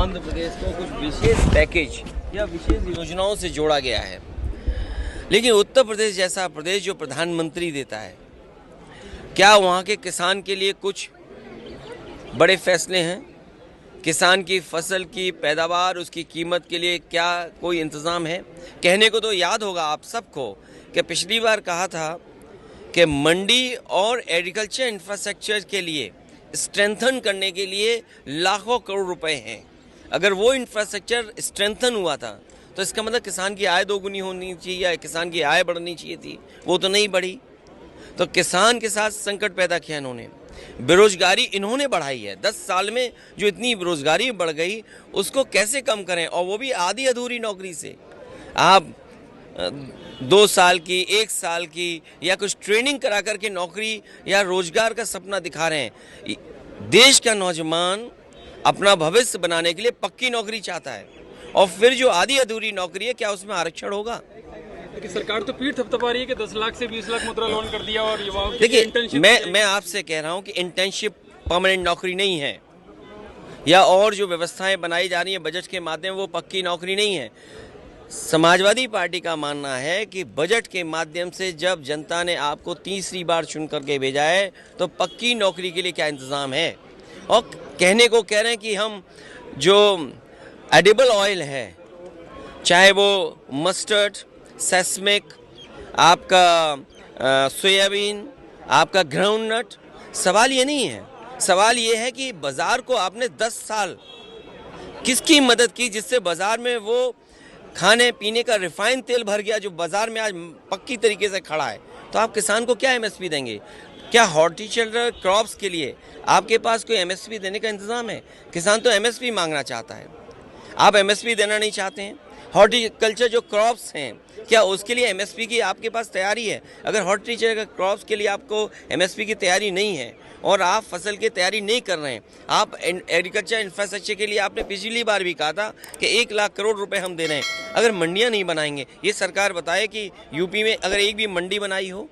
आंध्र प्रदेश को कुछ विशेष पैकेज या विशेष योजनाओं से जोड़ा गया है, लेकिन उत्तर प्रदेश जैसा प्रदेश जो प्रधानमंत्री देता है, क्या वहाँ के किसान के लिए कुछ बड़े फैसले हैं? किसान की फसल की पैदावार, उसकी कीमत के लिए क्या कोई इंतज़ाम है? कहने को तो याद होगा आप सबको कि पिछली बार कहा था कि मंडी और एग्रीकल्चर इंफ्रास्ट्रक्चर के लिए स्ट्रेंथन करने के लिए लाखों करोड़ रुपए हैं। अगर वो इंफ्रास्ट्रक्चर स्ट्रेंथन हुआ था तो इसका मतलब किसान की आय दोगुनी होनी चाहिए या किसान की आय बढ़नी चाहिए थी, वो तो नहीं बढ़ी। तो किसान के साथ संकट पैदा किया इन्होंने, बेरोजगारी इन्होंने बढ़ाई है। 10 साल में जो इतनी बेरोजगारी बढ़ गई उसको कैसे कम करें, और वो भी आधी अधूरी नौकरी से। आप 2 साल की, 1 साल की या कुछ ट्रेनिंग करा करके नौकरी या रोजगार का सपना दिखा रहे हैं। देश का नौजवान अपना भविष्य बनाने के लिए पक्की नौकरी चाहता है, और फिर जो आधी अधूरी नौकरी है, क्या उसमें आरक्षण होगा? कि सरकार तो पीठ थपथपा रही है कि 10 लाख से 20 लाख मुद्रा लोन कर दिया और युवाओं की देखिए, इंटर्नशिप। मैं आपसे कह रहा हूं कि इंटर्नशिप परमानेंट नौकरी नहीं है, या और जो व्यवस्थाएं बनाई जा रही हैं बजट के माध्यम, वो पक्की नौकरी नहीं है। समाजवादी पार्टी का मानना है कि बजट के माध्यम से जब जनता ने आपको तीसरी बार चुन करके भेजा है तो पक्की नौकरी के लिए क्या इंतज़ाम है? और कहने को कह रहे हैं कि हम जो एडिबल ऑयल है, चाहे वो मस्टर्ड, सेस्मिक, आपका सोयाबीन, आपका ग्राउंडनट, सवाल ये नहीं है। सवाल ये है कि बाज़ार को आपने 10 साल किसकी मदद की जिससे बाज़ार में वो खाने पीने का रिफाइंड तेल भर गया, जो बाज़ार में आज पक्की तरीके से खड़ा है। तो आप किसान को क्या एमएसपी देंगे? क्या हॉर्टिकल्चर क्रॉप्स के लिए आपके पास कोई एमएसपी देने का इंतज़ाम है? किसान तो एमएसपी मांगना चाहता है, आप एमएसपी देना नहीं चाहते हैं। हॉर्टिकल्चर जो क्रॉप्स हैं, क्या उसके लिए एमएसपी की आपके पास तैयारी है? अगर हॉर्टिकल्चर क्रॉप्स के लिए आपको एमएसपी की तैयारी नहीं है और आप फसल की तैयारी नहीं कर रहे हैं, आप एग्रीकल्चर इंफ्रास्ट्रक्चर के लिए आपने पिछली बार भी कहा था कि 1 लाख करोड़ रुपए हम दे रहे हैं। अगर मंडियां नहीं बनाएंगे, ये सरकार बताए कि यूपी में अगर एक भी मंडी बनाई हो,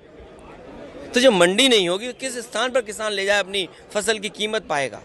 तो जब मंडी नहीं होगी किस स्थान पर किसान ले जाए अपनी फसल की कीमत पाएगा?